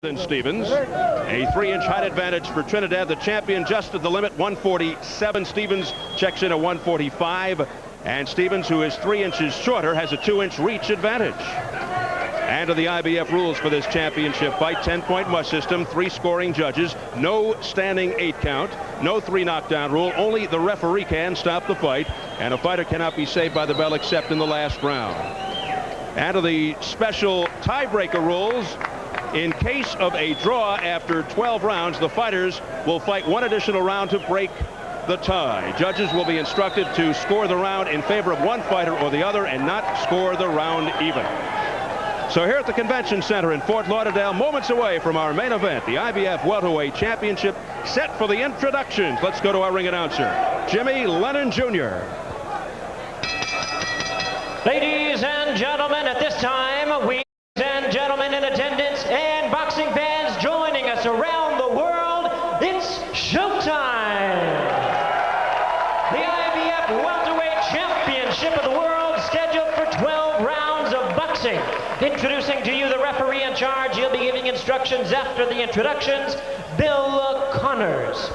than Stevens. A 3-inch height advantage for Trinidad. The champion just at the limit, 147. Stevens checks in at 145. And Stevens, who is 3 inches shorter, has a 2-inch reach advantage. And to the IBF rules for this championship fight, 10-point must system, 3 scoring judges, no standing 8 count, no 3 knockdown rule. Only the referee can stop the fight, and a fighter cannot be saved by the bell except in the last round. And to the special tiebreaker rules, in case of a draw after 12 rounds, the fighters will fight 1 additional round to break the tie. Judges will be instructed to score the round in favor of one fighter or the other and not score the round even. So here at the Convention Center in Fort Lauderdale, moments away from our main event, the IBF Welterweight Championship, set for the introductions. Let's go to our ring announcer, Jimmy Lennon Jr. Ladies and gentlemen, at this time, ladies and gentlemen in attendance and boxing fans joining us around the world, it's showtime! The IBF Welterweight Championship of the World, scheduled for 12 rounds of boxing. Introducing to you the referee in charge. He'll be giving instructions after the introductions, Bill Connors.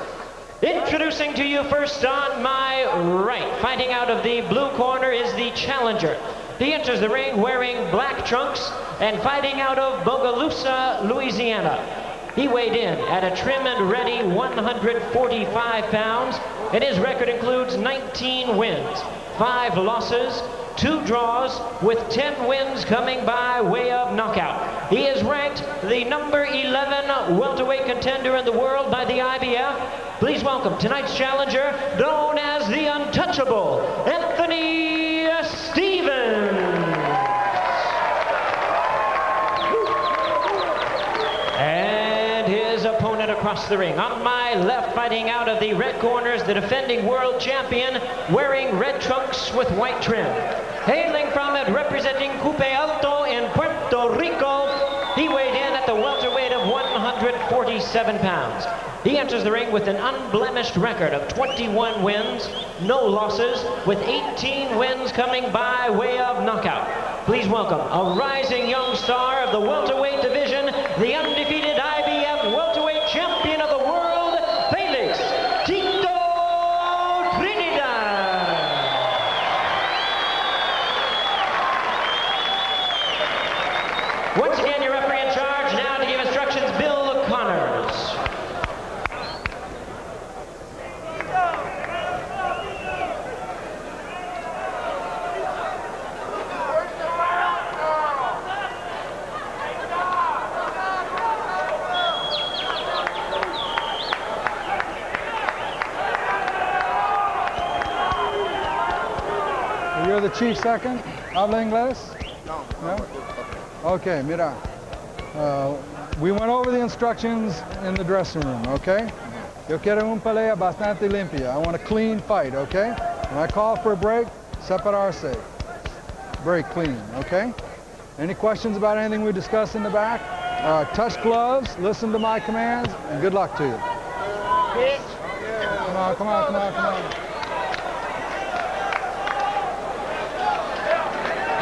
Introducing to you first on my right, fighting out of the blue corner is the challenger. He enters the ring wearing black trunks and fighting out of Bogalusa, Louisiana. He weighed in at a trim and ready 145 pounds, and his record includes 19 wins, 5 losses, 2 draws, with 10 wins coming by way of knockout. He is ranked the number 11 welterweight contender in the world by the IBF. Please welcome tonight's challenger, known as the Untouchable, Anthony Stevens. And his opponent across the ring. On my left, fighting out of the red corner, is the defending world champion, wearing red trunks with white trim. Hailing from and representing Coupe Alto in Puerto Rico, he weighed in at the welterweight of 147 pounds. He enters the ring with an unblemished record of 21 wins, no losses, with 18 wins coming by way of knockout. Please welcome a rising young star of the welterweight division, the undefeated IBF welterweight champion of the world, Felix Trinidad. Once again, your referee in charge now to give instructions, Bill Connors. You're the chief second. ¿Habla inglés? No. Okay, mira. We went over the instructions in the dressing room, okay? Yo quiero una pelea bastante limpia. I want a clean fight, okay? When I call for a break, separarse. Very clean, okay? Any questions about anything we discussed in the back? Touch gloves, listen to my commands, and good luck to you. Come on, come on, come on, come on.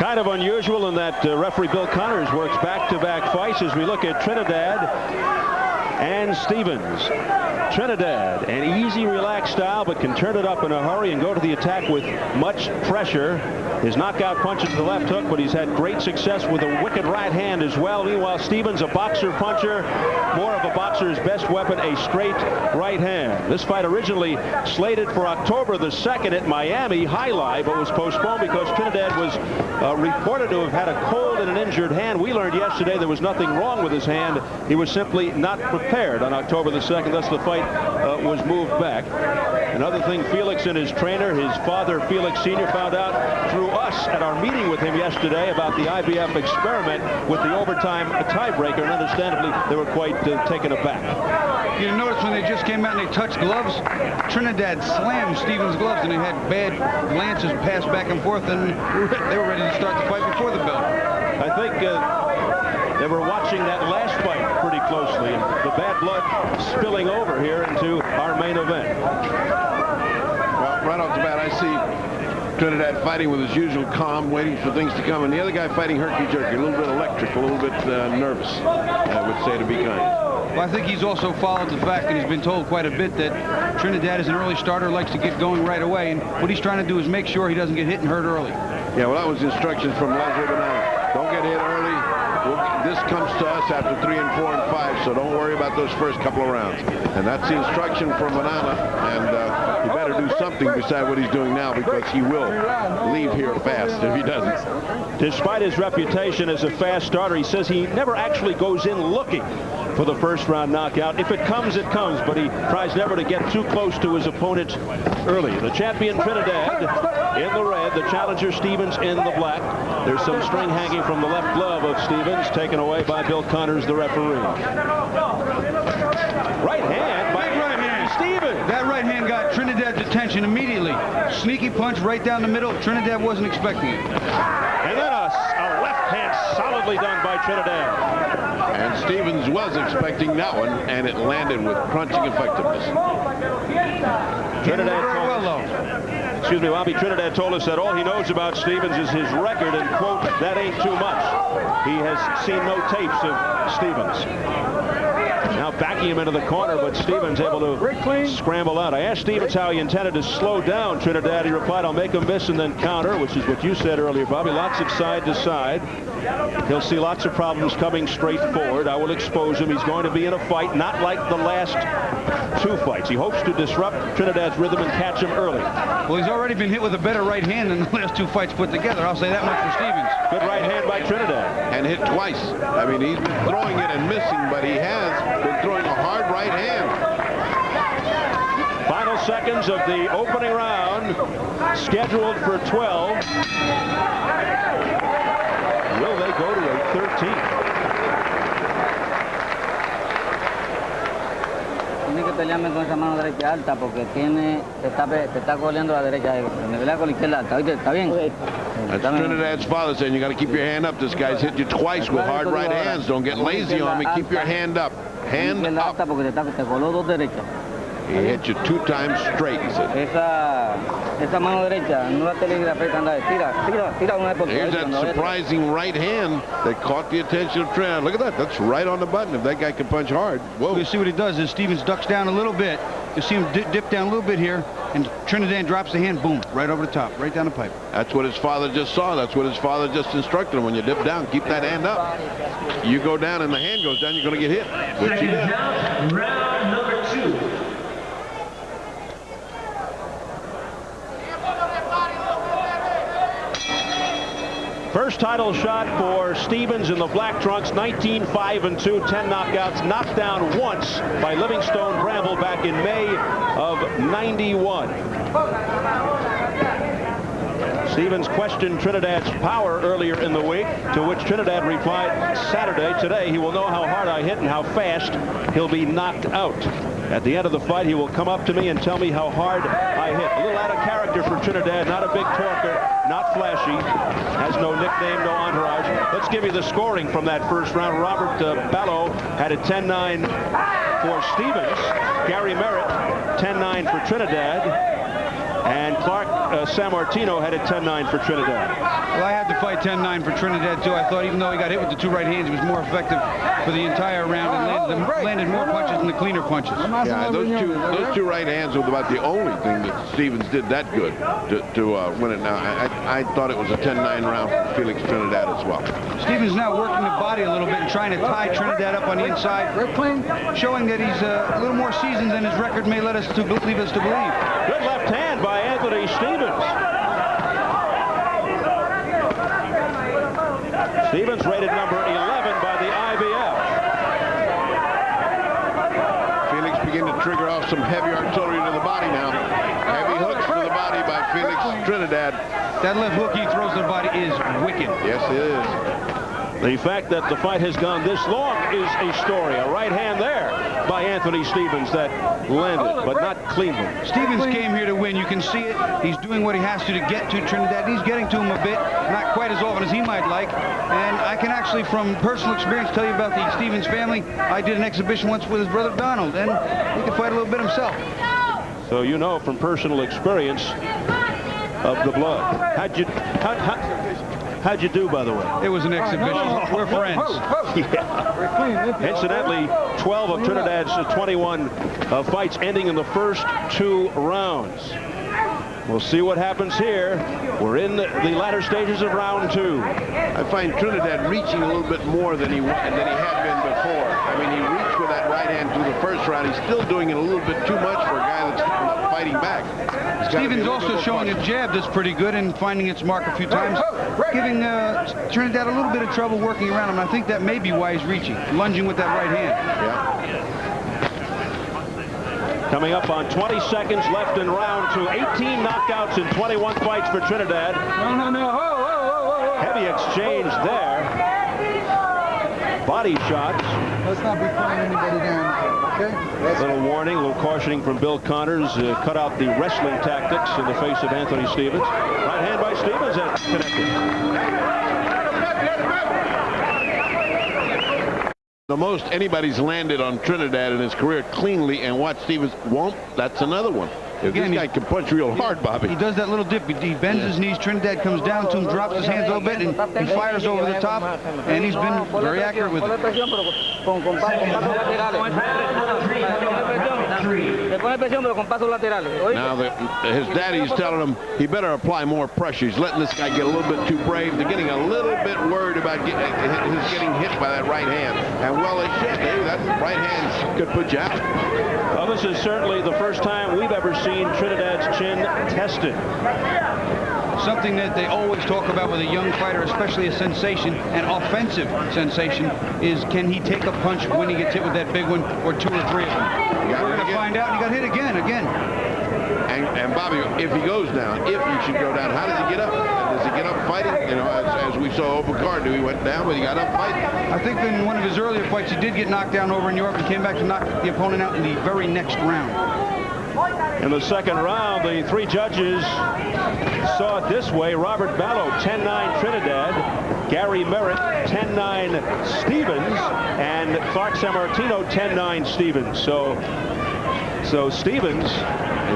Kind of unusual in that referee Bill Connors works back-to-back fights as we look at Trinidad and Stevens. Trinidad, an easy, relaxed style, but can turn it up in a hurry and go to the attack with much pressure. His knockout punch is the left hook, but he's had great success with a wicked right hand as well. Meanwhile, Stevens, a boxer puncher, more of a boxer's best weapon, a straight right hand. This fight originally slated for October the 2nd at Miami, Highlight, but was postponed because Trinidad was reported to have had a cold and an injured hand. We learned yesterday there was nothing wrong with his hand. He was simply not prepared on October the 2nd. Thus the fight was moved back. Another thing, Felix and his trainer, his father Felix Sr., found out through us at our meeting with him yesterday about the IBF experiment with the overtime tiebreaker, and understandably they were quite taken aback. You notice when they just came out and they touched gloves, Trinidad slammed Stevens' gloves and they had bad glances passed back and forth, and they were ready to start the fight before the bell. I think they were watching that last fight pretty closely, and the bad blood spilling over here into our main event. Well, right off the bat, I see Trinidad fighting with his usual calm, waiting for things to come, and the other guy fighting herky-jerky, a little bit electric, a little bit nervous, I would say, to be kind. Well, I think he's also followed the fact, and he's been told quite a bit, that Trinidad is an early starter, likes to get going right away, and what he's trying to do is make sure he doesn't get hit and hurt early. Yeah, well, that was instructions from Leslie Banana. Don't get hit early. This comes to us after 3 and 4 and 5, so don't worry about those first couple of rounds. And that's the instruction from Banana, and he better do something beside what he's doing now, because he will leave here fast if he doesn't. Despite his reputation as a fast starter, he says he never actually goes in looking for the first round knockout. If it comes, it comes, but he tries never to get too close to his opponent early. The champion Trinidad in the red, the challenger Stevens in the black. There's some string hanging from the left glove of Stevens, taken away by Bill Connors, the referee. Right hand by Stevens. That right hand got Trinidad's attention immediately. Sneaky punch right down the middle. Trinidad wasn't expecting it. And then a left hand solidly done by Trinidad. And Stevens was expecting that one, and it landed with crunching effectiveness. Bobby Trinidad told us that all he knows about Stevens is his record, and, quote, that ain't too much. He has seen no tapes of Stevens. Now backing him into the corner, but Stevens able to scramble out. I asked Stevens how he intended to slow down Trinidad. He replied, I'll make him miss and then counter, which is what you said earlier, Bobby. Lots of side to side. He'll see lots of problems coming straight forward. I will expose him. He's going to be in a fight, not like the last 2 fights. He hopes to disrupt Trinidad's rhythm and catch him early. Well, he's already been hit with a better right hand than the last 2 fights put together. I'll say that much for Stevens. Good right hand by Trinidad. And hit twice. I mean, he's been throwing it and missing, but he has been throwing a hard right hand. Final seconds of the opening round, scheduled for 12. Will they go to a 13th? Tiene que pelearme con esa mano derecha alta porque te está goleando la derecha. Me pelea con la izquierda alta. ¿Oíste? ¿Está bien? That's Trinidad's father saying you got to keep your hand up. This guy's hit you twice with hard right hands. Don't get lazy on me. Keep your hand up. Hand up. Te coló dos derechas. He hit you 2 times straight, he said. Esa mano derecha no la telegrafé cuando tira una vez por Here's that surprising right hand that caught the attention of Trinidad. Look at that. That's right on the button. If that guy can punch hard. Whoa. You see what he does is Stevens ducks down a little bit. You see him dip down a little bit here, and Trinidad drops the hand, boom, right over the top, right down the pipe. That's what his father just saw. That's what his father just instructed him. When you dip down, keep that hand up. You go down and the hand goes down, you're going to get hit. Which he did. Round number 2. First title shot for Stevens in the black trunks, 19 5-2, 10 knockouts, knocked down once by Livingstone Bramble back in May of '91. Stevens questioned Trinidad's power earlier in the week, to which Trinidad replied, Saturday, today, he will know how hard I hit and how fast he'll be knocked out. At the end of the fight, he will come up to me and tell me how hard I hit. A little out of character for Trinidad, not a big talker, not flashy, has no nickname, no entourage. Let's give you the scoring from that first round. Robert Ballo had a 10-9 for Stevens. Gary Merritt, 10-9 for Trinidad. And Clark Sammartino had a 10-9 for Trinidad. Well, I had to fight 10-9 for Trinidad, too. I thought even though he got hit with the 2 right hands, he was more effective for the entire round and landed more punches than the cleaner punches. Yeah, those two right hands were about the only thing that Stevens did that good to win it. Now, I thought it was a 10-9 round for Felix Trinidad as well. Stevens now working the body a little bit and trying to tie Trinidad up on the inside, showing that he's a little more seasoned than his record may lead us to believe. Good left hand by Anthony Stevens. Stevens rated number 11 by the IBF. Felix beginning to trigger off some heavy artillery to the body now. Heavy hooks to the body by Felix Trinidad. That left hook he throws to the body is wicked. Yes, it is. The fact that the fight has gone this long is a story. A right hand there by Anthony Stevens that landed, but not cleanly. Stevens came here to win. You can see it. He's doing what he has to get to Trinidad. He's getting to him a bit, not quite as often as he might like. And I can actually, from personal experience, tell you about the Stevens family. I did an exhibition once with his brother Donald, and he can fight a little bit himself. So you know from personal experience of the blood. How'd you do, by the way? It was an exhibition. We're friends. Yeah. Incidentally, 12 of Trinidad's 21 fights ending in the first 2 rounds. We'll see what happens here. We're in the latter stages of round 2. I find Trinidad reaching a little bit more than he had been before. I mean, he reached with that right hand through the first round. He's still doing it a little bit too much for a guy that's fighting back. Stevens also showing a jab that's pretty good and finding its mark a few times, giving Trinidad a little bit of trouble working around him. I think that may be why he's reaching, lunging with that right hand. Yeah. Coming up on 20 seconds left in round 2. 18 knockouts in 21 fights for Trinidad. No. Heavy exchange there. Body shots. Let's not be putting anybody down, okay? A little warning, a little cautioning from Bill Connors. Cut out the wrestling tactics in the face of Anthony Stevens. Right hand by Stevens and connected. The most anybody's landed on Trinidad in his career cleanly, and watch Stevens won't. That's another one. If this guy can punch real hard, Bobby. He does that little dip. He bends his knees. Trinidad comes down to him, drops his hands a little bit, and he fires over the top. And he's been very accurate with it. Now his daddy's telling him he better apply more pressure. He's letting this guy get a little bit too brave. They're getting a little bit worried about his getting hit by that right hand. And well, they should. That right hand could put you out. Well, this is certainly the first time we've ever seen Trinidad's chin tested. Something that they always talk about with a young fighter, especially a sensation, an offensive sensation, is can he take a punch when he gets hit with that big one, or 2 or 3 of them? We're going to find out. He got hit again. And Bobby, if he goes down, if he should go down, how does he get up? Does he get up fighting? You know, as we saw Obakar do, he went down, but he got up fighting. I think in one of his earlier fights, he did get knocked down over in Europe and came back to knock the opponent out in the very next round. In the second round, the 3 judges saw it this way. Robert Ballo, 10-9 Trinidad. Gary Merritt, 10-9 Stevens. And Clark Sammartino, 10-9 Stevens. So Stevens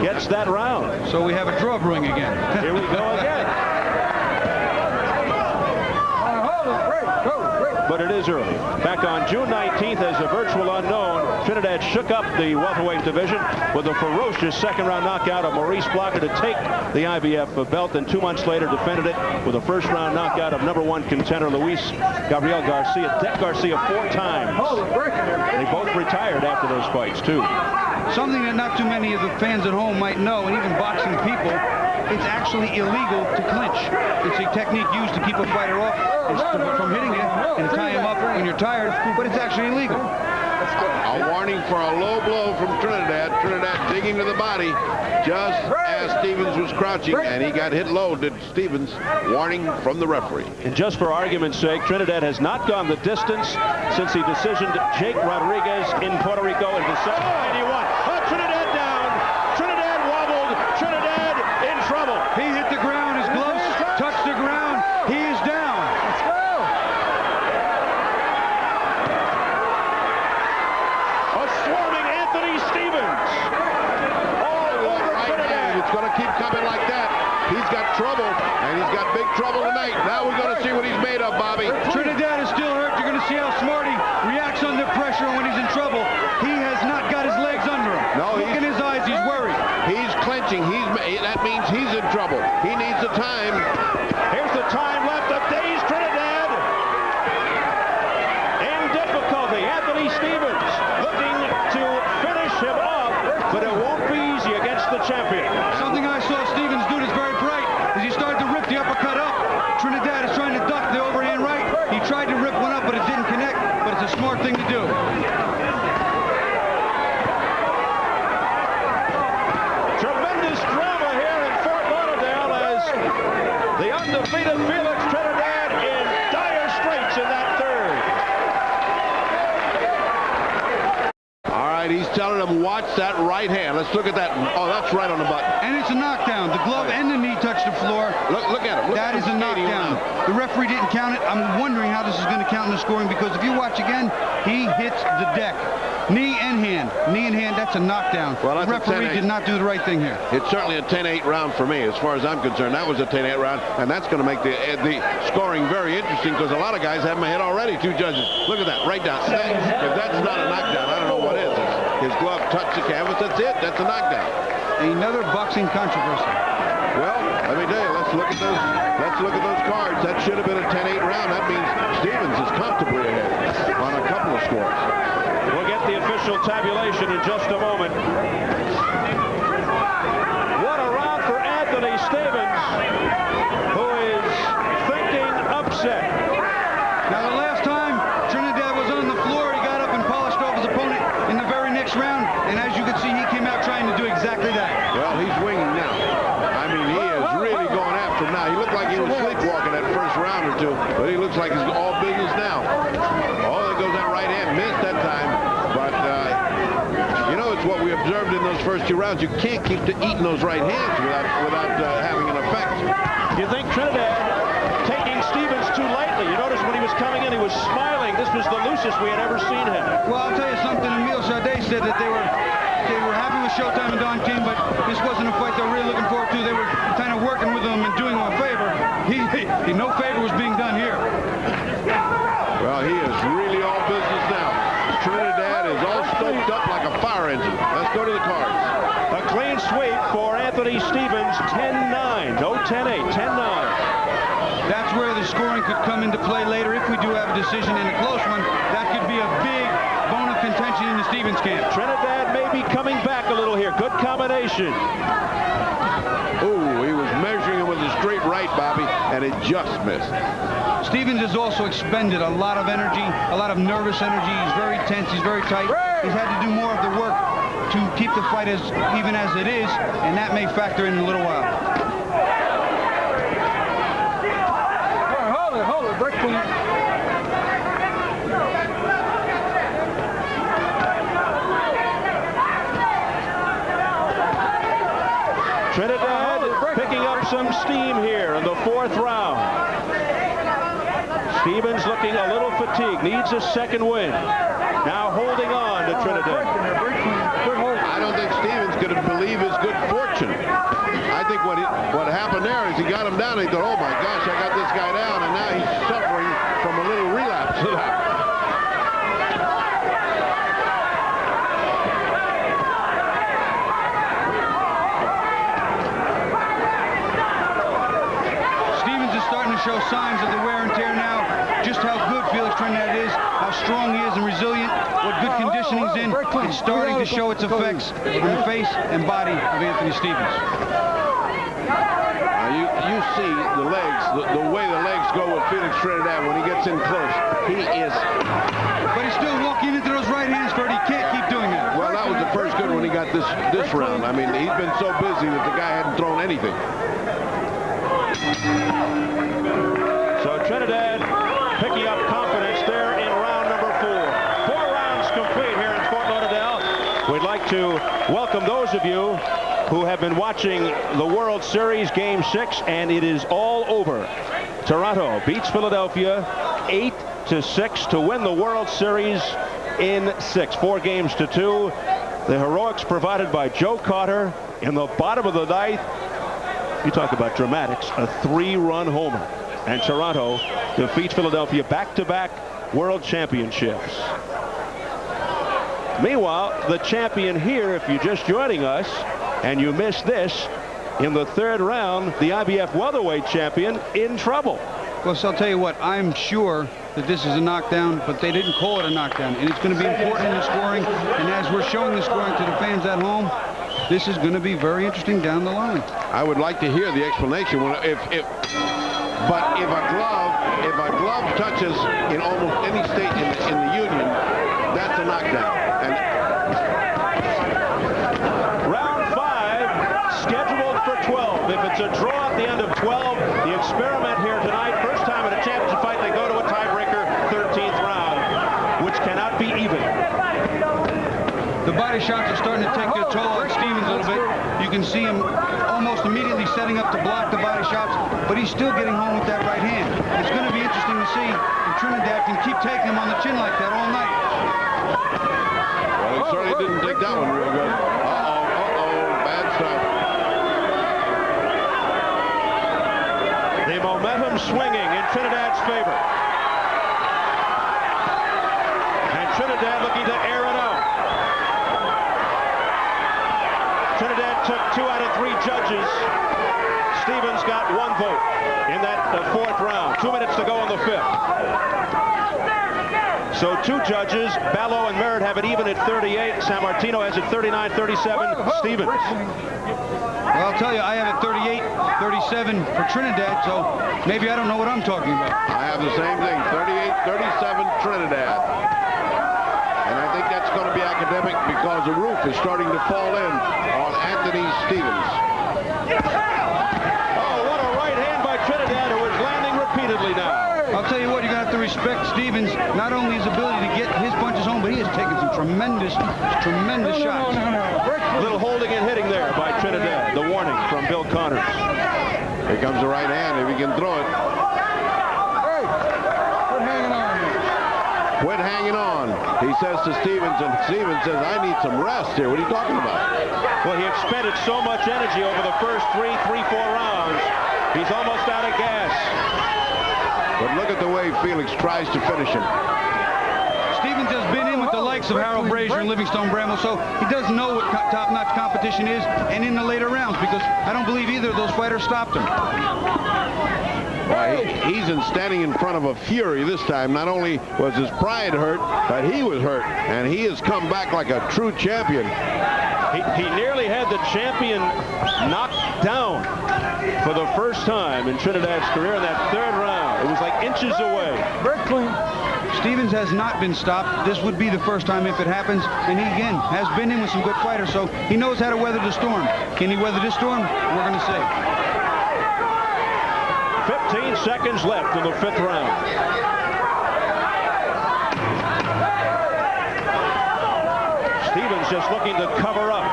gets that round. So we have a draw brewing again. Here we go again. But it is early. Back on June 19th, as a virtual unknown, Trinidad shook up the welterweight division with a ferocious second-round knockout of Maurice Blocker to take the IBF belt, and 2 months later defended it with a first-round knockout of #1 contender Luis Gabriel Garcia. Deck Garcia 4 times. They both retired after those fights, too. Something that not too many of the fans at home might know, and even boxing people, it's actually illegal to clinch. It's a technique used to keep a fighter off from hitting you and tie him up when you're tired, but it's actually illegal. A warning for a low blow from Trinidad. Trinidad digging to the body just as Stevens was crouching, and he got hit low, did Stevens. Warning from the referee. And just for argument's sake, Trinidad has not gone the distance since he decisioned Jake Rodriguez in Puerto Rico in December '91. Oh, Trinidad down. Trinidad wobbled. Trinidad in trouble. He hit the ground. His gloves touched the ground. He is down. Let's go. A swarming Anthony Stevens. All over Trinidad. It's going to keep coming like that. He's got trouble, and he's got big trouble tonight. Now we're going to see what he's made of, Bobby. Trinidad is still hurt. You're going to see how smart he reacts under pressure when he's in trouble. He has not got his legs under him. No, look in his eyes. He's worried. He's clenching. That means he's in trouble. He needs the time. Here's the time left of dazed Trinidad. In difficulty, Anthony Stevens looking to finish him off, but it won't be easy against the champion. Something I saw Stevens do that's very bright is he started to rip the uppercut up. Trinidad is trying to duck the overhand right. He tried to rip one up, but it didn't connect, but it's a smart thing to do. Tremendous drama here in Fort Lauderdale as the undefeated Felix Trinidad in dire straits in that third. All right, he's telling him, watch that right hand. Let's look at that. Oh, that's right on the button. And it's a knockdown. The glove and the knee touch the floor. Look at him. That is a knockdown. The referee didn't count it. I'm wondering how this is going to count in the scoring, because if you watch again, he hits the deck. Knee and hand. Knee and hand, that's a knockdown. Well, that's the referee did not do the right thing here. It's certainly a 10-8 round for me, as far as I'm concerned. That was a 10-8 round, and that's going to make the scoring very interesting, because a lot of guys have my head already. 2 judges. Look at that, right down. If that's not a knockdown, I don't know what is. His glove touched the canvas. That's it. That's a knockdown. Another boxing controversy. Well, let me tell you, let's look at those. Let's look at those cards. That should have been a 10-8 round. That means Stevens is comfortably ahead on a couple of scores. We'll get the official tabulation in just a moment. What a round for Anthony Stevens, who is thinking upset. Now, the last time Trinidad was on the floor, he got up and polished off his opponent in the very next round. And as you can see, he came out trying to do exactly that. Well, he's winging now. I mean, he is really going after him now. He looked like he was sleepwalking that first round or two, but he looks like he's all business now. Oh, there goes that right hand. Missed that time. But, you know, it's what we observed in those first 2 rounds. You can't keep eating those right hands without having an effect. You think Trinidad taking Stevens too lightly? You notice when he was coming in, he was smiling. This was the loosest we had ever seen him. Well, I'll tell you something. Emile Sade said that they were happy with Showtime and Don King, but this wasn't a fight they were really looking forward to. They were kind of working with him and doing him a favor. No favor was being done here. Well, he is really all business now. Trinidad is all stoked up like a fire engine. Let's go to the cards. A clean sweep for Anthony Stevens, 10-9. No, 10-8, 10-9. That's where the scoring could come into play later if we do have a decision in a close one. That could be a big bone of contention in the Stevens camp. Trinidad may be coming back a little here. Good combination. Oh, he was measuring him with a straight right, Bobby, and it just missed. Stevens has also expended a lot of energy, a lot of nervous energy. He's very tense. He's very tight. He's had to do more of the work to keep the fight even as it is, and that may factor in a little while. Hold it, break point. Trinidad picking up some steam here in the 4th round. Stevens looking a little fatigued, needs a second win. Now holding on to Trinidad. I don't think Stevens could believe his good fortune. I think what happened there is he got him down and he thought, oh my gosh, I got this guy down, and now he's suffering from a little relapse of that. Show signs of the wear and tear now. Just how good Felix Trinidad is, how strong he is and resilient, what good condition he's in. It's starting to show its effects on the face and body of Anthony Stevens. You see the legs, the way the legs go with Felix Trinidad when he gets in close. He is. But he's still walking into those right hands, Fred. He can't keep doing that. Well, that was the first good one he got this round. I mean, he's been so busy that the guy hadn't thrown anything. So Trinidad picking up confidence there in round number 4. 4 rounds complete here in Fort Lauderdale. We'd like to welcome those of you who have been watching the World Series Game 6, and it is all over. Toronto beats Philadelphia 8-6 to win the World Series in 6. 4 games to 2. The heroics provided by Joe Carter in the bottom of the 9th. You talk about dramatics, a 3-run homer. And Toronto defeats Philadelphia back-to-back World Championships. Meanwhile, the champion here, if you're just joining us and you missed this, in the 3rd round, the IBF welterweight champion in trouble. Well, so I'll tell you what, I'm sure that this is a knockdown, but they didn't call it a knockdown. And it's going to be important in the scoring. And as we're showing the scoring to the fans at home, this is going to be very interesting down the line. I would like to hear the explanation. But if a glove touches in almost any state in the union, that's a knockdown. And round 5 scheduled for 12. If it's a draw at the end of 12, the experiment here tonight, first time in a championship fight, they go to a tiebreaker 13th round, which cannot be even. The body shots are starting to take their toll on Stevens a little bit. You can see him almost immediately setting up to block the body shots, but he's still getting home with that right hand. It's going to be interesting to see if Trinidad can keep taking him on the chin like that all night. favor. And Trinidad looking to air it out. Trinidad took 2 out of 3 judges. Stevens got 1 vote in that 4th round. 2 minutes to go in the 5th. So 2 judges, Ballo and Merritt, have it even at 38. Sammartino has it 39-37. Stevens. Well, I'll tell you, I have it 38-37 for Trinidad, so maybe I don't know what I'm talking about. I have the same thing, 38-37 Trinidad. And I think that's going to be academic because the roof is starting to fall in on Anthony Stevens. Oh, what a right hand by Trinidad, who is landing repeatedly now. I'll tell you what, you're going to have to respect Stevens, not only his ability to get his punches home, but he has taken some tremendous shots. A little holding and hitting there by Trinidad. The warning from Bill Connors. Here comes the right hand, if he can throw it. Hey, quit hanging on. Quit hanging on, he says to Stevens, and Stevens says, I need some rest here. What are you talking about? Well, he expended so much energy over the first 4 rounds. He's almost out of gas. But look at the way Felix tries to finish him. Stevens has been in with the likes of Harold Brazier and Livingstone Bramwell, so he does know what top-notch competition is, and in the later rounds, because I don't believe either of those fighters stopped him. Well, he's standing in front of a fury this time. Not only was his pride hurt, but he was hurt, and he has come back like a true champion. He nearly had the champion knocked down for the first time in Trinidad's career in that 3rd round. It was like inches away. Very clean. Stevens has not been stopped. This would be the first time if it happens, and he again has been in with some good fighters, so he knows how to weather the storm. Can he weather this storm? We're going to see. 15 seconds left in the 5th round. Stevens just looking to cover up.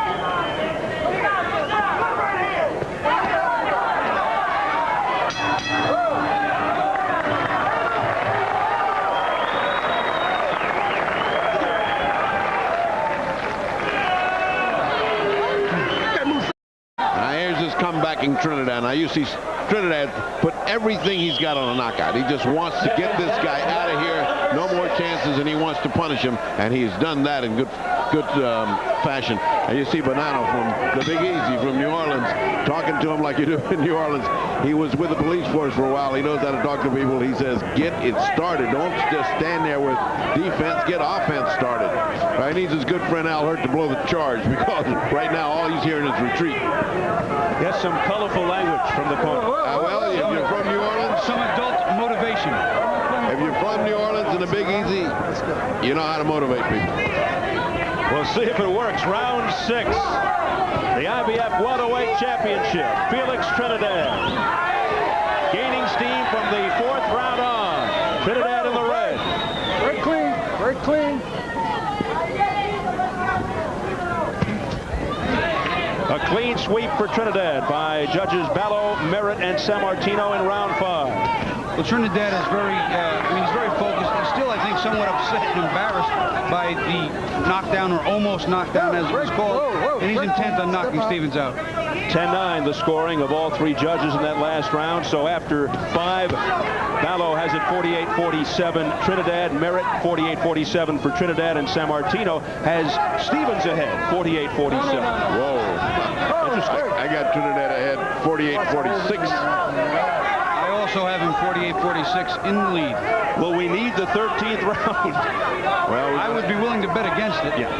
Now here's his comebacking Trinidad. Now you see Trinidad put everything he's got on a knockout. He just wants to get this guy out of here. No more chances, and he wants to punish him, and he's done that in good fashion. And you see Bonanno from the Big Easy from New Orleans talking to him like you do in New Orleans. He was with the police force for a while. He knows how to talk to people. He says, get it started. Don't just stand there with defense. Get offense started. He needs his good friend Al Hurt to blow the charge, because right now all he's hearing is retreat. Yes, some colorful language from the corner. Well, if you're from New Orleans, Some adult motivation. if you're from New Orleans and the Big Easy, you know how to motivate people. We'll see if it works. Round 6. The IBF Welterweight Championship. Felix Trinidad gaining steam from the 4th round on. Trinidad in the red. Very clean. Very clean. A clean sweep for Trinidad by judges Ballo, Merritt, and Sammartino in round 5. Well, Trinidad is very, he's very focused. He's still, I think, somewhat upset and embarrassed by the knockdown, or almost knockdown as it was called, and he's intent on knocking Stevens out. 10-9 the scoring of all 3 judges in that last round. So after 5, Ballo has it 48-47. Trinidad, Merritt 48-47 for Trinidad, and Sammartino has Stevens ahead 48-47. Whoa. I got Trinidad ahead 48-46. I also have him 48-46 in the lead. Well, we need the 13th round. Well, I would be willing to bet against it. Yeah.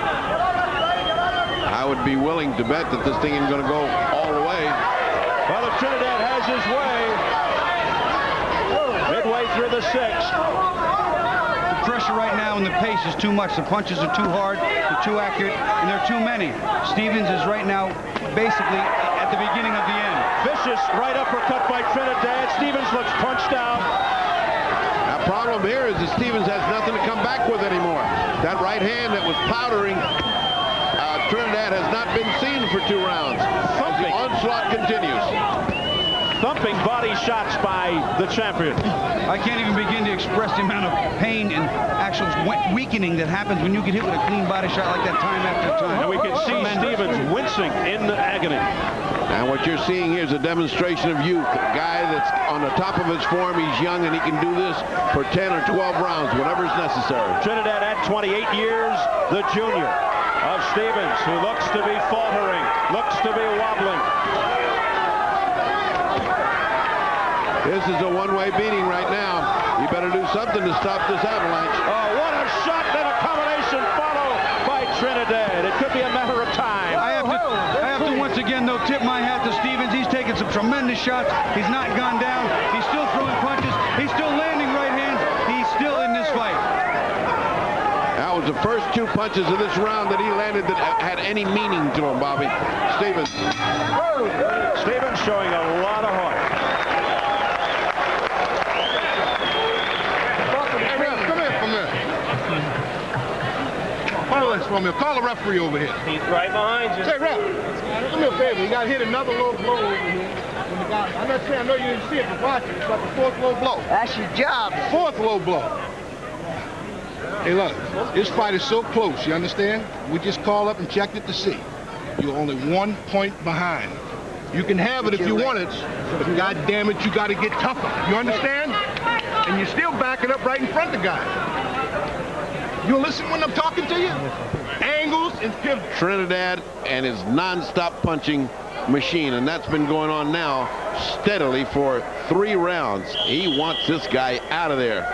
I would be willing to bet that this thing isn't going to go all the way. Well, if Trinidad has his way, midway through the 6th. The pressure right now and the pace is too much. The punches are too hard, they're too accurate, and they're too many. Stevens is right now basically at the beginning of the end. Vicious right uppercut by Trinidad. Stevens looks punched out. The problem here is that Stevens has nothing to come back with anymore. That right hand that was powdering Trinidad has not been seen for 2 rounds. As the onslaught continues. thumping body shots by the champion. I can't even begin to express the amount of pain and actual weakening that happens when you get hit with a clean body shot like that time after time. And we can see Stevens wincing in agony. And what you're seeing here is a demonstration of youth. A guy that's on the top of his form. He's young and he can do this for 10 or 12 rounds, whatever is necessary. Trinidad at 28 years, the junior of Stevens, who looks to be faltering, looks to be wobbling. This is a one-way beating right now. You better do something to stop this avalanche. Oh, what a shot and a combination follow by Trinidad. It could be a matter of time. I have to once again, though, tip my hat to Stevens. He's taken some tremendous shots. He's not gone down. He's still throwing punches. He's still landing right hands. He's still in this fight. That was the first 2 punches of this round that he landed that had any meaning to him, Bobby. Stevens. Stevens showing a lot of heart. Follow this for me. Call the referee over here. He's right behind you. Say, ref, do me a favor. You got to hit another low blow over here. I'm not saying I know you didn't see it, but watch it. It's like the 4th low blow. That's your job. 4th low blow. Hey, look, this fight is so close, you understand? We just called up and checked it to see. You're only 1 point behind. You can have it if you want it, but God damn it, you got to get tougher. You understand? And you're still backing up right in front of the guy. You listen when I'm talking to you? Angles and pivots. Trinidad and his non-stop punching machine, and that's been going on now steadily for 3 rounds. He wants this guy out of there.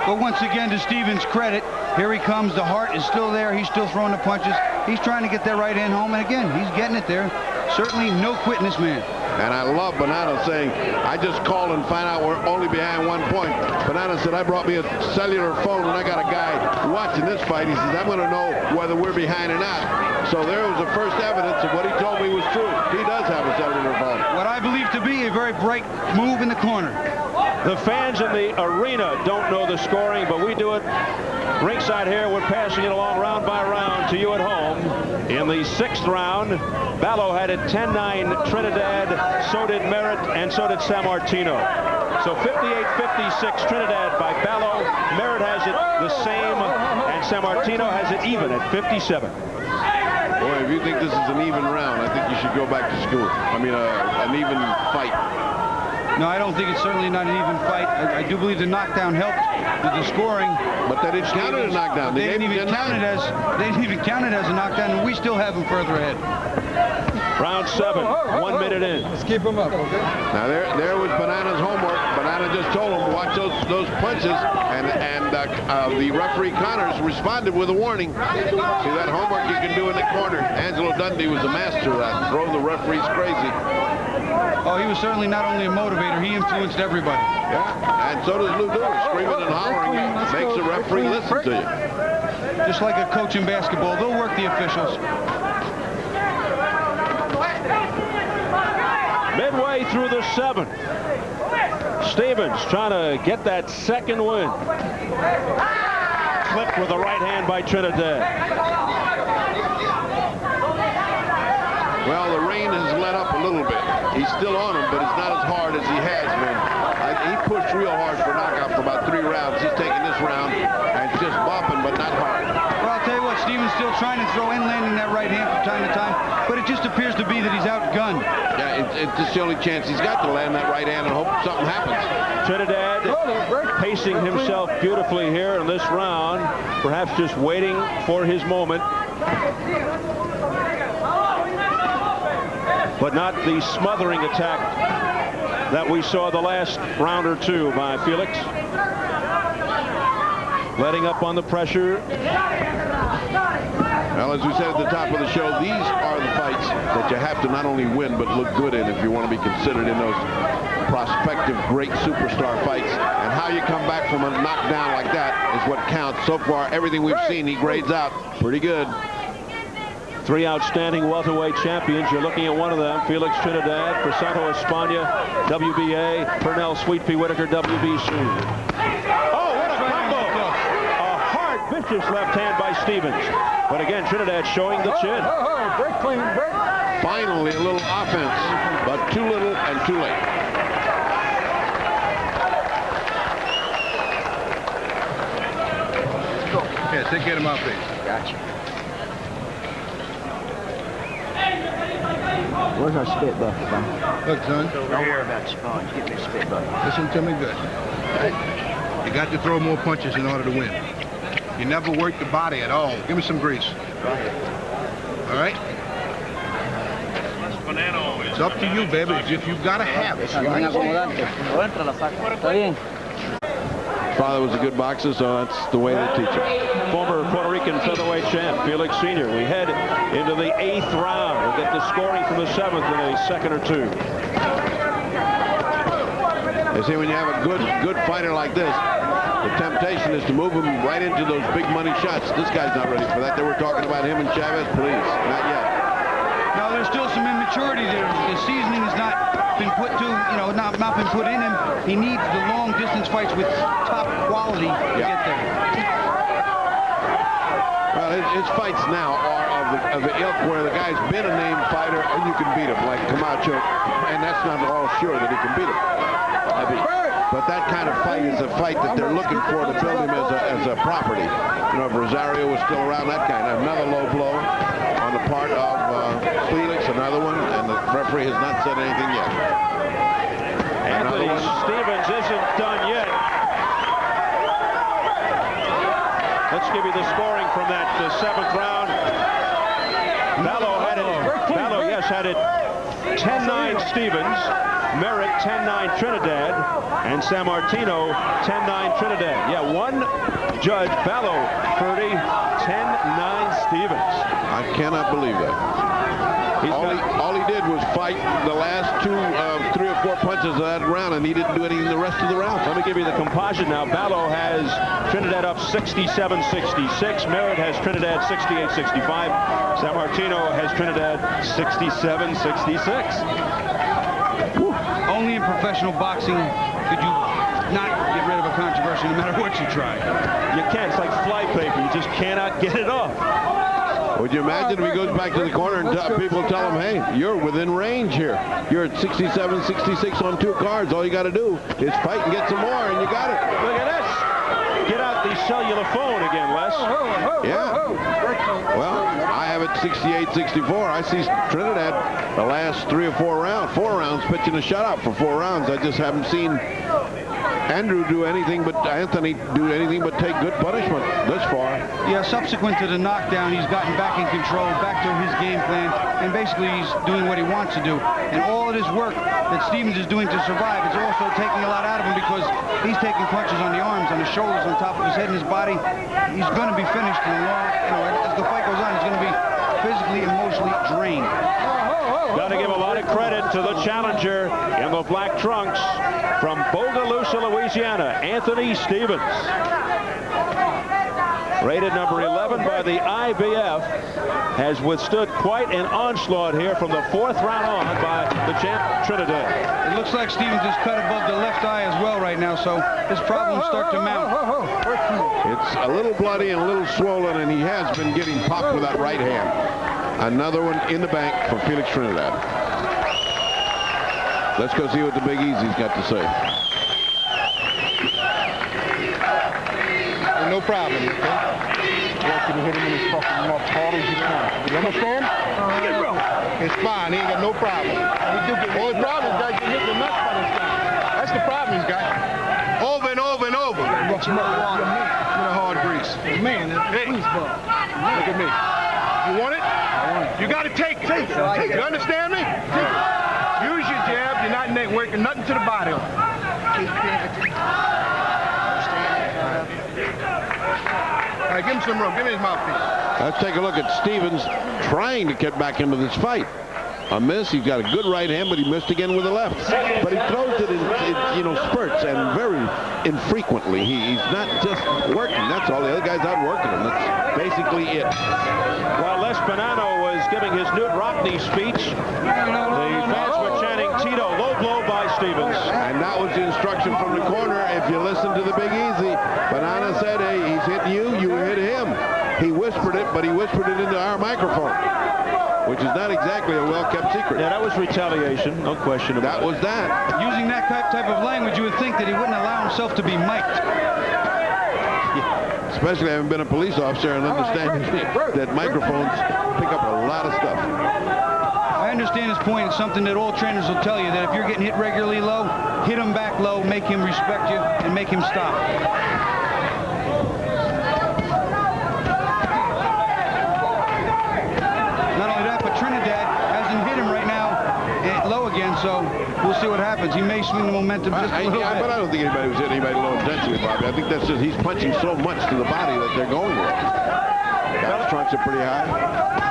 But once again, to Stevens' credit, here he comes. The heart is still there. He's still throwing the punches. He's trying to get that right hand home, and again, he's getting it there. Certainly no quitting this man. And I love Banana saying, I just called and find out we're only behind 1 point. Banana said, I brought me a cellular phone and I got a guy watching this fight. He says, I'm going to know whether we're behind or not. So there was the first evidence of what he told me was true. He does have a cellular phone. What I believe to be a very bright move in the corner. The fans in the arena don't know the scoring, but we do it ringside here. We're passing it along round by round to you at home. In the 6th round, Ballo had it 10-9 Trinidad, so did Merritt, and so did Sammartino. So 58-56 Trinidad by Ballo. Merritt has it the same, and Sammartino has it even at 57. Boy, if you think this is an even round, I think you should go back to school. I mean, an even fight. No, I don't think it's certainly not an even fight. I do believe the knockdown helped with the scoring. But they didn't count it a knockdown. They didn't even count it as a knockdown, and we still have him further ahead. Round 7, 1 minute in. Let's keep him up, okay? Now there was Banana's homework. Banana just told him to watch those punches, and the referee Connors responded with a warning. See that homework you can do in the corner. Angelo Dundee was a master of that. Drove the referees crazy. Oh, he was certainly not only a motivator, he influenced everybody. Yeah, and so does Lou Dewey. Screaming and hollering makes the referee listen to you. Just like a coach in basketball, they'll work the officials. Midway through the 7th. Stevens trying to get that 2nd win. Clipped with the right hand by Trinidad. Well, the rain has let up a little bit. He's still on him, but it's not as hard as he has been. He pushed real hard for knockout for about 3 rounds. He's taking this round and just bopping, but not hard. Well, I'll tell you what, Stevens still trying to throw and landing that right hand from time to time, but it just appears to be that he's outgunned. Yeah, it's just the only chance he's got to land that right hand and hope something happens. Trinidad pacing himself beautifully here in this round, perhaps just waiting for his moment. But not the smothering attack that we saw the last round or 2 by Felix. Letting up on the pressure. Well, as we said at the top of the show, these are the fights that you have to not only win, but look good in if you want to be considered in those prospective great superstar fights. And how you come back from a knockdown like that is what counts. So far, everything we've seen, he grades out pretty good. 3 outstanding welterweight champions. You're looking at one of them, Felix Trinidad, Crisanto Espana, WBA, Pernell Sweet Pea Whitaker, WBC. Oh, what a combo! A hard, vicious left hand by Stevens. But again, Trinidad showing the chin. Break clean, break. Finally, a little offense, but too little and too late. Take care of my face. Gotcha. Where's our spit bucket, Tom? Look, son. Don't worry about the sponge. Get me a spit bucket. Listen to me good. You got to throw more punches in order to win. You never work the body at all. Give me some grease. All right? It's up to you, baby. If you've got to have it. Father was a good boxer, so that's the way they teach him. Former Puerto Rican featherweight champ, Felix Sr. We head into the 8th round. We'll get the scoring from the 7th in a second or two. You see, when you have a good fighter like this, the temptation is to move him right into those big money shots. This guy's not ready for that. They were talking about him and Chavez. Please, not yet. Now, there's still some immaturity there. The seasoning has not been put to, not been put in him. He needs the long distance fights with top quality to get there. Well, his fights now are of the ilk where the guy's been a named fighter and you can beat him, like Camacho, and that's not at all sure that he can beat him. But that kind of fight is a fight that they're looking for to build him as a property. If Rosario was still around, that kind of another low blow on the part of Felix, another one, and the referee has not said anything yet. Anthony Stevens isn't done yet. Let's give you the scoring from that 7th round. Ballo had it 10-9 Stevens, Merritt 10-9 Trinidad, and San Martino 10-9 Trinidad. Yeah, one judge, Ballo, 30, 10-9 Stevens. I cannot believe that. All he did was fight the last 3 or 4 punches of that round, and he didn't do anything the rest of the round. Let me give you the composite now. Ballo has Trinidad up 67-66. Merritt has Trinidad 68-65. San Martino has Trinidad 67-66. Only in professional boxing could you not get rid of a controversy no matter what you try. You can't. It's like flypaper. You just cannot get it off. Would you imagine if he goes back to the corner and people tell him, hey, you're within range here. You're at 67-66 on 2 cards. All you got to do is fight and get some more, and you got it. Look at this. Get out the cellular phone again, Les. Yeah. Well, I have it 68-64. I see Trinidad the last 3 or 4 rounds, 4 rounds pitching a shutout for 4 rounds. I just haven't seen Anthony do anything but take good punishment this far. Yeah, subsequent to the knockdown, he's gotten back in control, back to his game plan, and basically he's doing what he wants to do. And all of this work that Stevens is doing to survive is also taking a lot out of him because he's taking punches on the arms, on the shoulders, on top of his head and his body. He's going to be finished in as the fight goes on, he's going to be physically, emotionally drained. Got to give a lot of credit to the challenger in the black trunks from Bogalusa, Louisiana, Anthony Stevens. Rated number 11 by the IBF, has withstood quite an onslaught here from the 4th round on by the champ Trinidad. It looks like Stevens is cut above the left eye as well right now, so his problems start to mount. It's a little bloody and a little swollen, and he has been getting popped with that right hand. Another one in the bank for Felix Trinidad. Let's go see what the Big Easy's got to say. No problem, okay? You want you to hit him in his fucking mouth as hard as you can. You understand? It's fine. He ain't got no problem. Only problem is that you hit the nuts by this guy. That's the problem he's got. Over and over and over. You're a hard grease. Man, hey, look at me. You want it? I want it. You got to take it. Take it. You understand me? Take it. Use your jab. You're not working nothing to the body. All right, give him some room. Give me his mouthpiece. Let's take a look at Stevens trying to get back into this fight. A miss. He's got a good right hand, but he missed again with the left. But he throws it in spurts and very infrequently. He's not just working. That's all. The other guy's out working him. That's basically it. While Les Bonanno was giving his Knute Rockne speech, the fans were chanting Tito, low blow by Stevens. And that was the instruction from the corner. If you listen to the Big Easy, Bonanno said, hey, he's hitting you, you hit him. He whispered it, but he whispered it into our microphone, which is not exactly a well-kept secret. Yeah, that was retaliation, no question about it. That was that. Using that type of language, you would think that he wouldn't allow himself to be mic'd. especially having been a police officer and understanding that microphones pick up a lot of stuff. I understand his point. It's something that all trainers will tell you, that if you're getting hit regularly low, hit him back low, make him respect you, and make him stop. Not only that, but Trinidad hasn't hit him right now low again, so we'll see what happens. He may swing the momentum just a little bit. But I don't think anybody was hitting anybody low intentionally, Bobby. I think that's just he's punching so much to the body that they're going with. Guy's trunks are pretty high.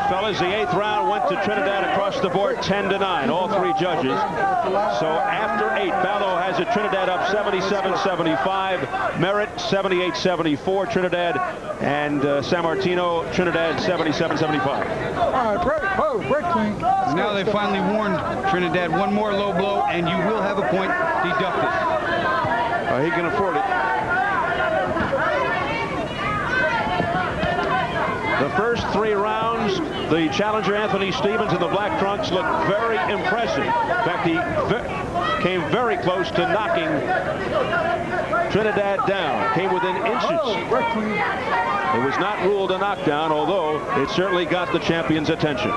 Fellas, the 8th round went to Trinidad across the board, 10-9, all 3 judges. So after 8, Ballo has it Trinidad up 77-75, Merritt 78-74, Trinidad, and San Martino, Trinidad 77-75. All right, break clean. Now they finally warned Trinidad, one more low blow, and you will have a point deducted. He can afford it. The first 3 rounds, the challenger Anthony Stevens in the black trunks looked very impressive. In fact, he came very close to knocking Trinidad down. Came within inches. It was not ruled a knockdown, although it certainly got the champion's attention.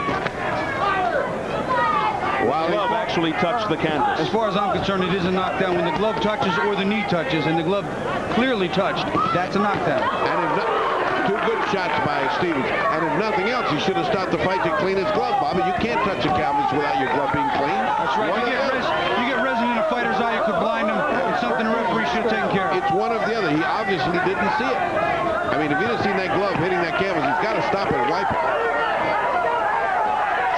While the glove actually touched the canvas. As far as I'm concerned, it is a knockdown. When the glove touches or the knee touches, and the glove clearly touched, that's a knockdown. And if 2 good shots by Stevens. And if nothing else, he should have stopped the fight to clean his glove, Bobby. You can't touch a canvas without your glove being clean. That's right. You get resin in a fighter's eye, it could blind him. It's something the referee should have taken care of. It's one or the other. He obviously didn't see it. I mean, if he'd have seen that glove hitting that canvas, he's got to stop it and wipe it.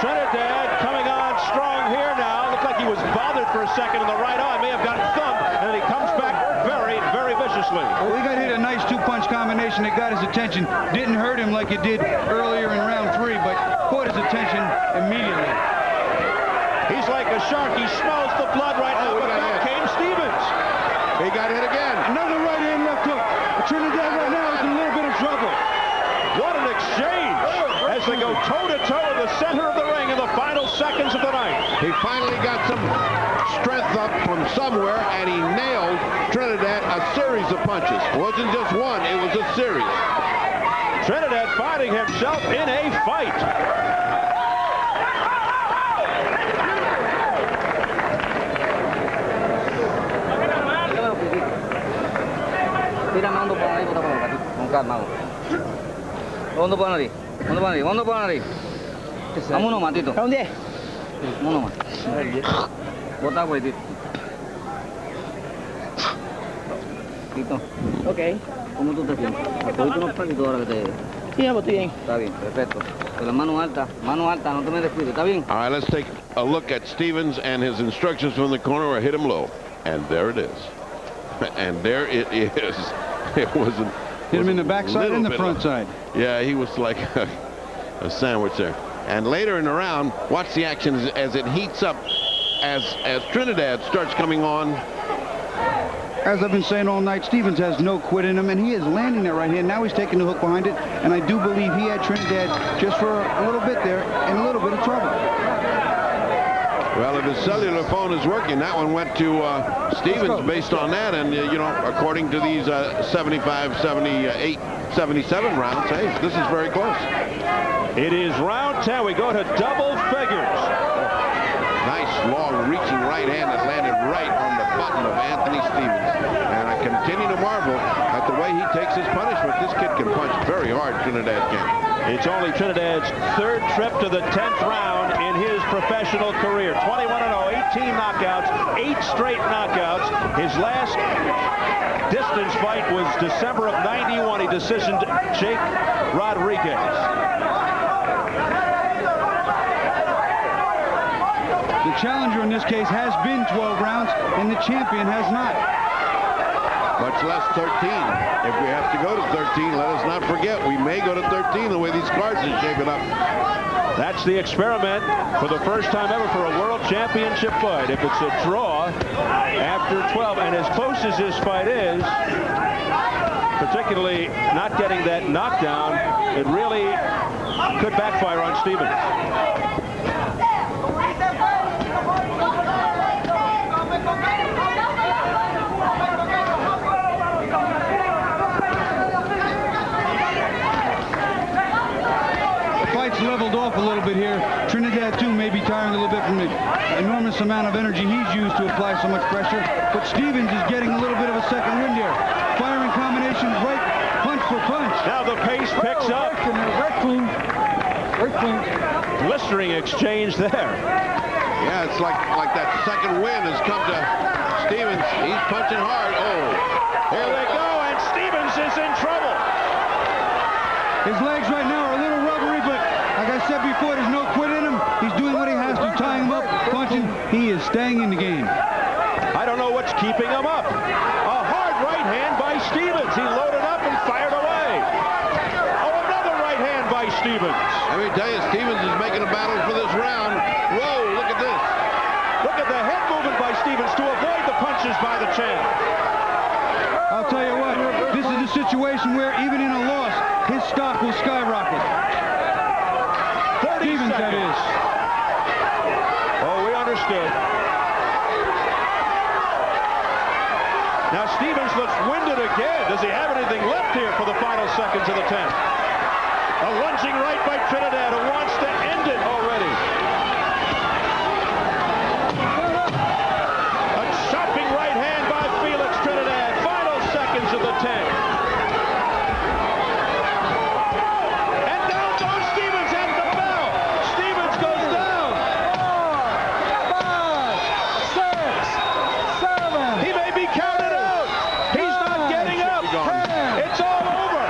Trinidad coming on strong here now. Looked like he was bothered for a second in the right eye. May have gotten thumped, and then he comes back very, very viciously. Well, he got hit a nice 2-punch combination that got his attention. Didn't hurt him like it did earlier in round 3, but caught his attention immediately. He's like a shark. He smells the blood right now, but back came Stevens. He got hit again. Another right hand left hook. Trinidad right now is in a little bit of trouble. What an exchange as they go toe-to-toe in the center of the ring in the final seconds of the night. He finally got some strength up from somewhere, and he nailed Trinidad a series of punches. It wasn't just one, it was a series. Trinidad finding himself in a fight. Tírame hondo por ahí, con calma. Hondo por ahí, hondo por ahí, hondo por ahí. Vámonos, Matito. ¿Dónde? Vámonos, Matito. Bota, güey, Tito. Tito. Ok. ¿Cómo tú te sientes? Ahorita unos paquitos ahora que te... Sí, ya, estoy bien. Está bien, perfecto. Con las manos altas, no te me descuides, ¿está bien? All right, let's take a look at Stevens and his instructions from the corner where hit him low. And there it is. And there it is. It wasn't. Hit him in the backside and the front side. Yeah, he was like a sandwich there. And later in the round, watch the action as it heats up, as Trinidad starts coming on. As I've been saying all night, Stevens has no quit in him, and he is landing that right hand. Now he's taking the hook behind it, and I do believe he had Trinidad just for a little bit there in a little bit of trouble. Well, if his cellular phone is working, that one went to Stevens based on that. And, you know, according to these 75, 78, 77 rounds, hey, this is very close. It is round 10. We go to double figures. Nice, long, reaching right hand that landed right on the button of Anthony Stevens. And I continue to marvel at the way he takes his punishment. This kid can punch very hard, Trinidad can. It's only Trinidad's 3rd trip to the 10th round in his professional career. 21-0, 18 knockouts, 8 straight knockouts. His last distance fight was December of '91. He decisioned Jake Rodriguez. The challenger in this case has been 12 rounds, and the champion has not. Much less 13. If we have to go to 13, let us not forget, we may go to 13 the way these cards are shaping up. That's the experiment for the first time ever for a world championship fight. If it's a draw after 12, and as close as this fight is, particularly not getting that knockdown, it really could backfire on Stevens. tailed off a little bit here. Trinidad, too, may be tiring a little bit from the enormous amount of energy he's used to apply so much pressure. But Stevens is getting a little bit of a second wind here. Firing combinations right punch for punch. Now the pace picks up. Very clean. Very clean. Blistering exchange there. Yeah, it's like that second wind has come to Stevens. He's punching hard. Oh, Here they go, and Stevens is in trouble. His legs right now are a little rubbery, but like I said before, there's no quit in him. He's doing what he has to, tying him up, punching. He is staying in the game. I don't know what's keeping him up. A hard right hand by Stevens. He loaded up and fired away. Oh, another right hand by Stevens. let me tell you, Stevens is making a battle for this round. Whoa, look at this. Look at the head movement by Stevens to avoid the punches by the champ. I'll tell you what, this is a situation where even in a loss, his stock will skyrocket. 30 Stevens, that seconds. is. Oh, we understood. Now Stevens looks winded again. Does he have anything left here for the final seconds of the 10th? A lunging right by Trinidad who wants to end it already. A chopping right hand by Felix Trinidad. Final seconds of the 10th. And down goes Stevens at the bell. Stevens goes down. 4, 5, 6, 7. He may be counted out. He's not getting up. It's all over.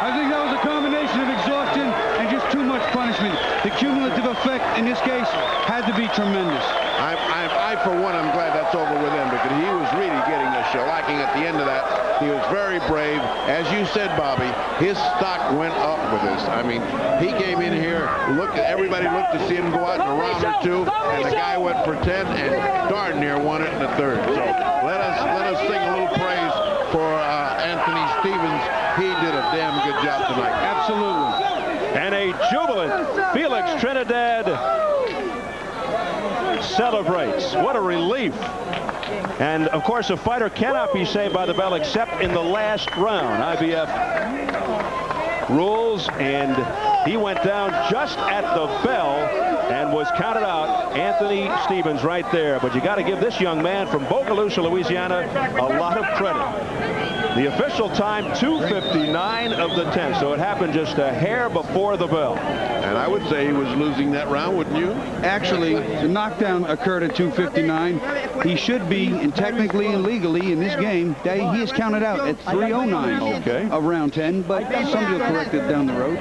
I think that was a combination of exhaustion and just too much punishment. The cumulative effect in this case had to be tremendous. I for one, I'm glad that's over with him because he was really getting a shellacking at the end of that. He was very brave. As you said, Bobby, his stock went up with this. I mean, he came in here, everybody looked to see him go out in a round or two, and the guy went for 10 and darn near won it in the third. So let us sing a little praise for Anthony Stevens. He did a damn good job tonight. Absolutely. And a jubilant Felix Trinidad celebrates. What a relief. And of course a fighter cannot be saved by the bell except in the last round. IBF rules, and he went down just at the bell and was counted out. Anthony Stevens right there. But you got to give this young man from Bogalusa, Louisiana, a lot of credit. The official time, 2:59 of the 10th, so it happened just a hair before the bell. And I would say he was losing that round, wouldn't you? Actually, the knockdown occurred at 2:59. He should be, and technically and legally in this game, he is counted out at 3:09 Okay. of round 10, but somebody will correct it down the road.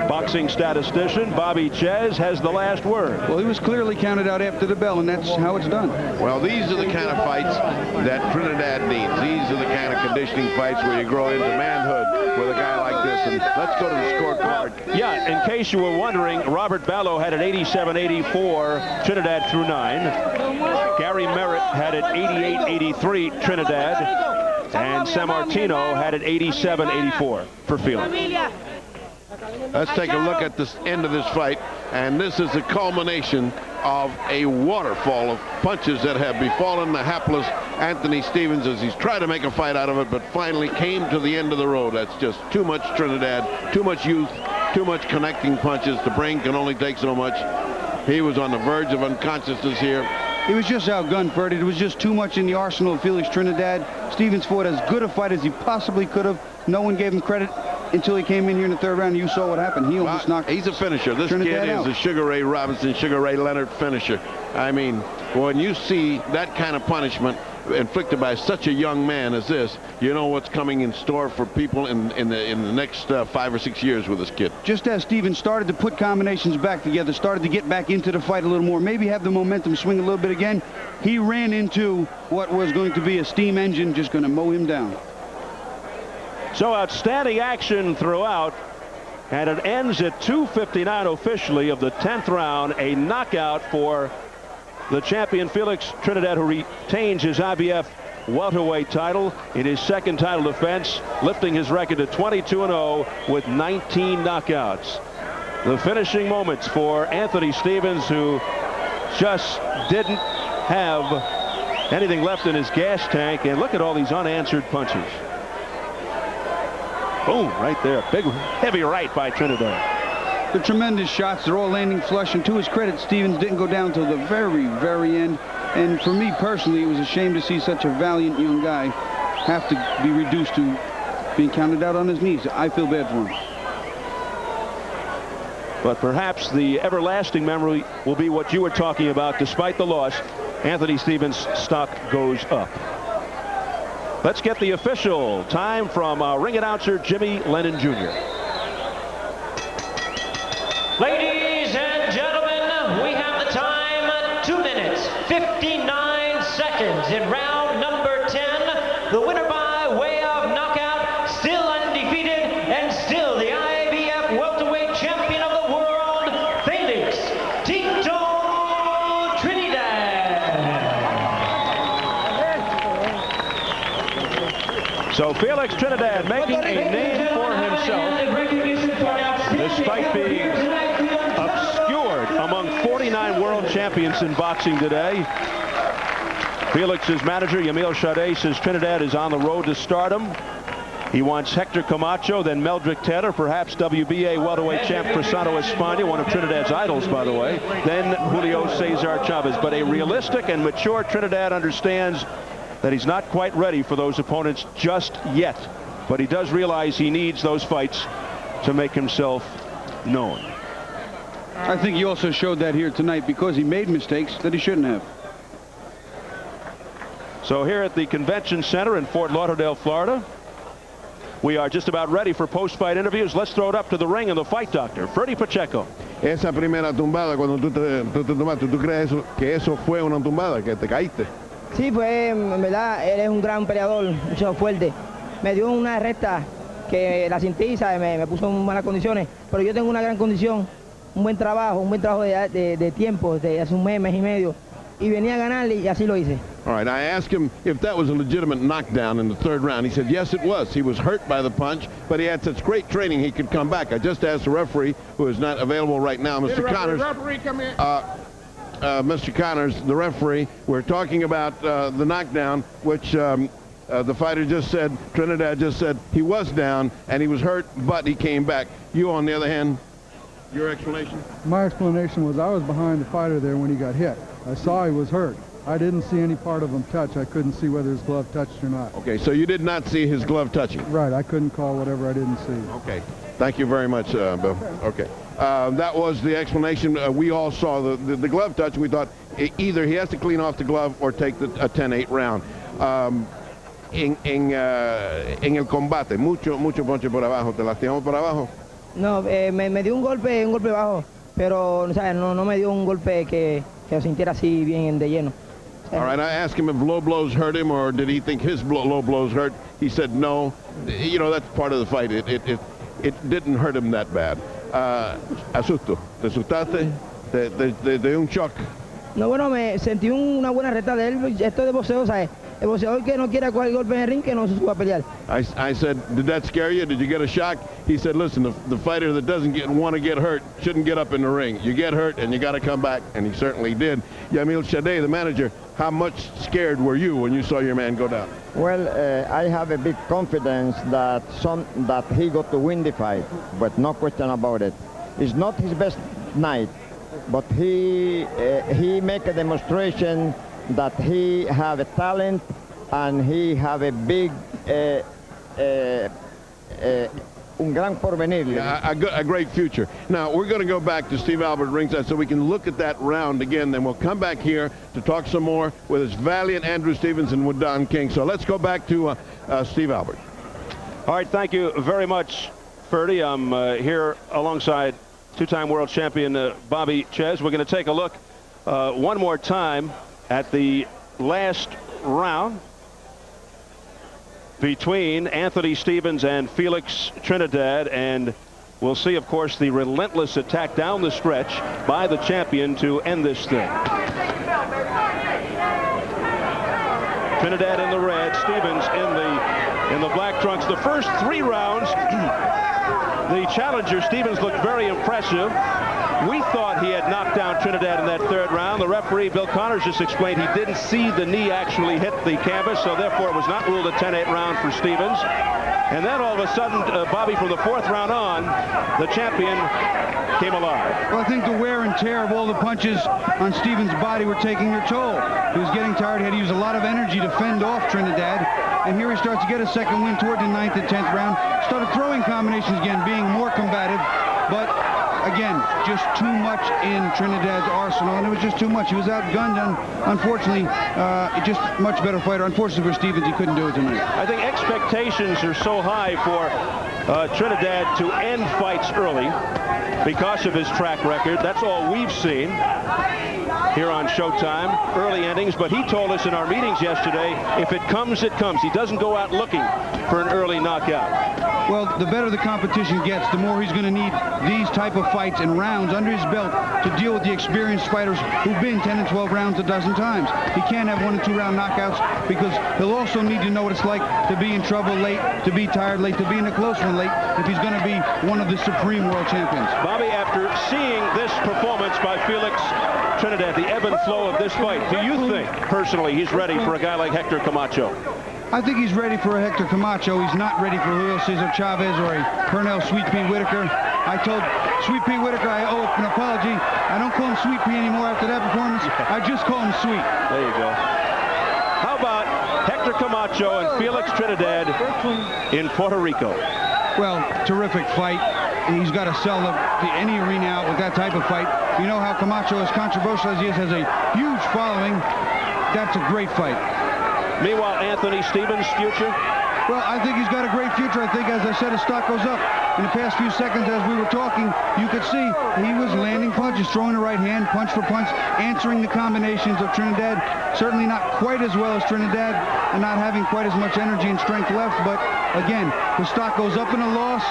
Boxing statistician Bobby Ches has the last word. Well, he was clearly counted out after the bell, and that's how it's done. Well, these are the kind of fights that Trinidad needs. These are the kind of conditioning fights where you grow into manhood with a guy like this. And let's go to the scorecard. Yeah, in case you were wondering, Robert Ballo had it 87-84, Trinidad through 9. Gary Merritt had it 88-83, Trinidad. And Sammartino had it 87-84 for Felix. Let's take a look at this end of this fight, and this is a culmination of a waterfall of punches that have befallen the hapless Anthony Stevens as he's tried to make a fight out of it, but finally came to the end of the road. That's just too much Trinidad, too much youth, too much connecting punches. The brain can only take so much. He was on the verge of unconsciousness here. He was just outgunned, Ferdy. There was just too much in the arsenal of Felix Trinidad. Stevens fought as good a fight as he possibly could have. No one gave him credit until he came in here in the third round. You saw what happened. He almost knocked He's a finisher. This Trinidad kid is out. a Sugar Ray Robinson, Sugar Ray Leonard finisher. I mean, when you see that kind of punishment inflicted by such a young man as this, you know what's coming in store for people in the next 5 or 6 years with this kid. Just as Stevens started to put combinations back together, started to get back into the fight a little more, maybe have the momentum swing a little bit again, he ran into what was going to be a steam engine just going to mow him down. So outstanding action throughout, and it ends at 2:59 officially of the 10th round. A knockout for the champion Felix Trinidad, who retains his IBF welterweight title in his second title defense, lifting his record to 22-0 with 19 knockouts. The finishing moments for Anthony Stevens, who just didn't have anything left in his gas tank, and look at all these unanswered punches. Boom, right there. Big, heavy right by Trinidad. The tremendous shots, they're all landing flush, and to his credit, Stevens didn't go down till the very, very end. And for me personally, it was a shame to see such a valiant young guy have to be reduced to being counted out on his knees. I feel bad for him. But perhaps the everlasting memory will be what you were talking about. Despite the loss, Anthony Stevens' stock goes up. Let's get the official time from ring announcer Jimmy Lennon Jr. Ladies and gentlemen, we have the time 2 minutes 59 seconds in round number 10. The winner by way of knockout, still undefeated and still the IBF welterweight champion of the world, Felix Tito Trinidad. So Felix Trinidad making a name for himself, despite being obscured among 49 world champions in boxing today. Felix's manager, Yamil Shadeh, says Trinidad is on the road to stardom. He wants Hector Camacho, then Meldrick Taylor, perhaps WBA welterweight champ Crisano Espana, one of Trinidad's idols, by the way, then Julio Cesar Chavez. But a realistic and mature Trinidad understands that he's not quite ready for those opponents just yet. But he does realize he needs those fights to make himself known. I think he also showed that here tonight because he made mistakes that he shouldn't have. So here at the Convention Center in Fort Lauderdale, Florida, we are just about ready for post-fight interviews. Let's throw it up to the ring and the fight doctor, Ferdy Pacheco. Esa primera tumbada, cuando tú te tomaste, ¿tú crees que eso fue una tumbada, que te caíste? Sí, pues en verdad, él es un gran peleador, mucho fuerte. Me dio una recta que la sentí, ¿sabes? Me puso en malas condiciones, pero yo tengo una gran condición, un buen trabajo de tiempo, de hace un mes y medio, y venía a ganarle y así lo hice. All right, I asked him if that was a legitimate knockdown in the third round. He said, yes, it was. He was hurt by the punch, but he had such great training he could come back. I just asked the referee, who is not available right now, Mr. Connors. Referee, come in. Mr. Connors, the referee, we're talking about the knockdown, which the fighter just said, Trinidad just said, he was down and he was hurt, but he came back. You, on the other hand, your explanation? My explanation was I was behind the fighter there when he got hit. I saw he was hurt. I didn't see any part of him touch. I couldn't see whether his glove touched or not. Okay, so you did not see his glove touching? Right, I couldn't call whatever I didn't see. Okay, thank you very much, Bill. Okay, that was the explanation. We all saw the glove touch. We thought either he has to clean off the glove or take a 10-8 round. En el combate, mucho ponche por abajo. ¿Te lastimó por abajo? No, me dio un golpe bajo, pero ¿sabes? No me dio un golpe que lo sintiera así bien de lleno. All right, I asked him if low blows hurt him or did he think his low blows hurt. He said no. You know, that's part of the fight. It didn't hurt him that bad. Asusto, ¿te asustaste? ¿Te dio un shock? No, bueno, me sentí una buena reta de él. Esto de boxeo, ¿sabes? El boxeador que no quiera coger golpe en el ring, que no se suba a pelear. I said, did that scare you? Did you get a shock? He said, listen, the fighter that doesn't want to get hurt shouldn't get up in the ring. You get hurt and you got to come back, and he certainly did. Yamil Shadeh, the manager, how much scared were you when you saw your man go down? Well, I have a big confidence that he got to win the fight, but no question about it. It's not his best night, but he make a demonstration that he have a talent and he have a big un gran porvenir. Yeah, a great future. Now, we're going to go back to Steve Albert ringside so we can look at that round again. Then we'll come back here to talk some more with his valiant Andrew Stevens and with Don King. So let's go back to Steve Albert. All right, thank you very much, Ferdy. I'm here alongside two-time world champion Bobby Ches. We're going to take a look one more time at the last round between Anthony Stevens and Felix Trinidad, and we'll see, of course, the relentless attack down the stretch by the champion to end this thing. Trinidad in the red, Stevens in the black trunks. The first 3 rounds, the challenger Stevens looked very impressive. We thought he had knocked down Trinidad in that third round. The referee, Bill Connors, just explained he didn't see the knee actually hit the canvas, so therefore it was not ruled a 10-8 round for Stevens. And then all of a sudden, Bobby, from the fourth round on, the champion came alive. Well, I think the wear and tear of all the punches on Stevens' body were taking their toll. He was getting tired. He had to use a lot of energy to fend off Trinidad. And here he starts to get a second win toward the 9th and 10th round. Started throwing combinations again, being more combative. But again, just too much in Trinidad's arsenal, and it was just too much. He was outgunned, and unfortunately, just much better fighter. Unfortunately for Stevens, he couldn't do it tonight. I think expectations are so high for Trinidad to end fights early because of his track record. That's all we've seen here on Showtime, early endings. But he told us in our meetings yesterday, if it comes, it comes. He doesn't go out looking for an early knockout. Well, the better the competition gets, the more he's going to need these type of fights and rounds under his belt to deal with the experienced fighters who've been 10 and 12 rounds a dozen times. He can't have 1 and 2 round knockouts because he'll also need to know what it's like to be in trouble late, to be tired late, to be in a close one late if he's going to be one of the supreme world champions. Bobby, after seeing this performance by Felix Trinidad, the ebb and flow of this fight, do you think, personally, he's ready for a guy like Hector Camacho? I think he's ready for a Hector Camacho. He's not ready for Julio Cesar Chavez or a Pernell Sweet Pea Whitaker. I told Sweet Pea Whitaker I owe an apology. I don't call him Sweet Pea anymore after that performance. I just call him Sweet. There you go. How about Hector Camacho and Felix Trinidad in Puerto Rico? Well, terrific fight. He's got to sell any arena out with that type of fight. You know how Camacho, as controversial as he is, has a huge following. That's a great fight. Meanwhile, Anthony Stevens' future? Well, I think he's got a great future. I think, as I said, his stock goes up. In the past few seconds, as we were talking, you could see he was landing punches, throwing the right hand, punch for punch, answering the combinations of Trinidad. Certainly not quite as well as Trinidad, and not having quite as much energy and strength left. But, again, his stock goes up in a loss.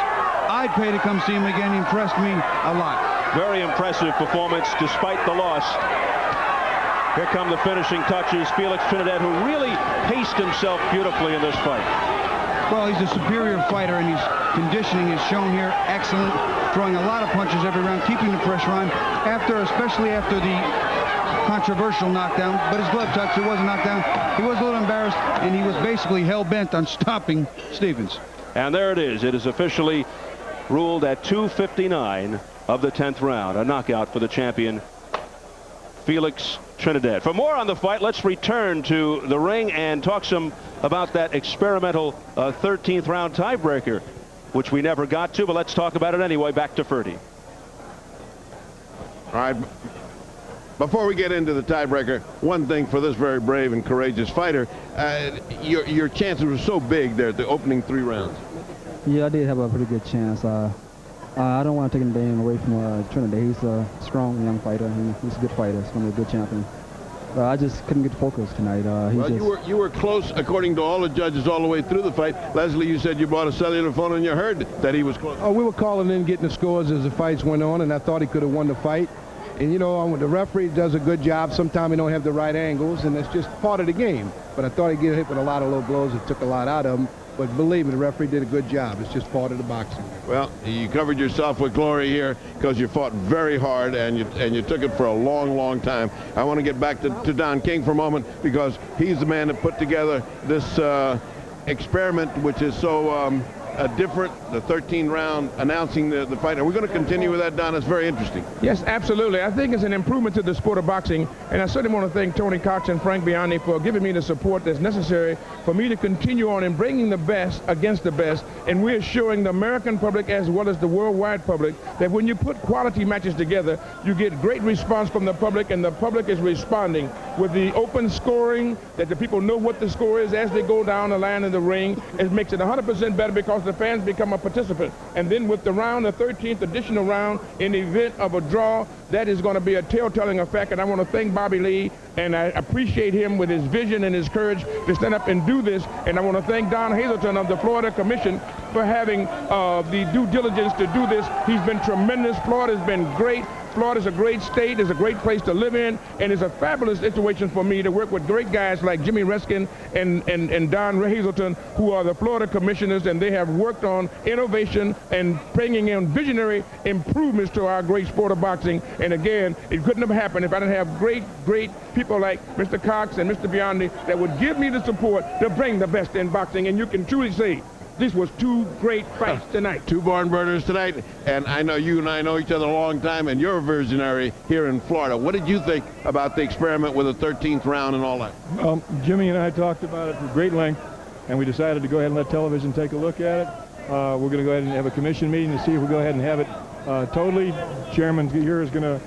I'd pay to come see him again. He impressed me a lot. Very impressive performance despite the loss. Here come the finishing touches. Felix Trinidad, who really paced himself beautifully in this fight. Well, he's a superior fighter, and his conditioning is shown here. Excellent. Throwing a lot of punches every round, keeping the pressure on. Especially after the controversial knockdown, but his glove touch, it was a knockdown. He was a little embarrassed, and he was basically hell-bent on stopping Stevens. And there it is. It is officially ruled at 2:59 of the 10th round. A knockout for the champion, Felix Trinidad. For more on the fight, let's return to the ring and talk some about that experimental 13th round tiebreaker, which we never got to, but let's talk about it anyway. Back to Ferdy. All right. Before we get into the tiebreaker, one thing for this very brave and courageous fighter, your chances were so big there at the opening 3 rounds. Yeah, I did have a pretty good chance. I don't want to take anything away from Trinidad. He's a strong young fighter. He's a good fighter. He's going to be a good champion. I just couldn't get focused tonight. Well, you were close, according to all the judges, all the way through the fight. Leslie, you said you bought a cellular phone and you heard that he was close. Oh, we were calling in, getting the scores as the fights went on, and I thought he could have won the fight. And, you know, the referee does a good job. Sometimes he don't have the right angles, and that's just part of the game. But I thought he'd get hit with a lot of low blows. It took a lot out of him. But believe me, the referee did a good job. It's just part of the boxing. Well, you covered yourself with glory here because you fought very hard and you took it for a long, long time. I want to get back to Don King for a moment because he's the man that put together this experiment, which is so different, the 13th round, announcing the fight. Are we going to continue with that, Don? It's very interesting. Yes, absolutely. I think it's an improvement to the sport of boxing, and I certainly want to thank Tony Cox and Frank Bianchi for giving me the support that's necessary for me to continue on in bringing the best against the best, and we're showing the American public as well as the worldwide public that when you put quality matches together, you get great response from the public, and the public is responding with the open scoring, that the people know what the score is as they go down the line in the ring. It makes it 100% better because the fans become a participant. And then with the round, the 13th additional round, in the event of a draw, that is going to be a tale-telling effect. And I want to thank Bobby Lee, and I appreciate him with his vision and his courage to stand up and do this. And I want to thank Don Hazelton of the Florida Commission for having the due diligence to do this. He's been tremendous. Florida's been great. Florida's a great state, it's a great place to live in, and it's a fabulous situation for me to work with great guys like Jimmy Reskin and Don Hazelton, who are the Florida commissioners, and they have worked on innovation and bringing in visionary improvements to our great sport of boxing. And again, it couldn't have happened if I didn't have great people like Mr. Cox and Mr. Biondi that would give me the support to bring the best in boxing. And you can truly say this was two great fights tonight. Two barn burners tonight, and I know you and I know each other a long time, and you're a visionary here in Florida. What did you think about the experiment with the 13th round and all that? Jimmy and I talked about it at great length, and we decided to go ahead and let television take a look at it. We're going to go ahead and have a commission meeting to see if we go ahead and have it totally. Chairman here is going to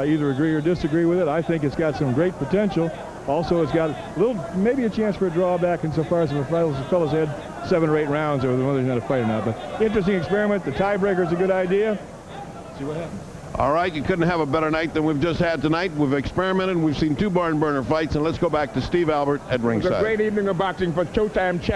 either agree or disagree with it. I think it's got some great potential. Also, it's got maybe a chance for a drawback insofar as the fellas had 7 or 8 rounds over whether he's not a fight or not. But interesting experiment. The tiebreaker is a good idea. See what happens. All right, you couldn't have a better night than we've just had tonight. We've experimented. We've seen 2 barn burner fights, and let's go back to Steve Albert at ringside. It was a great evening of boxing for Showtime champion.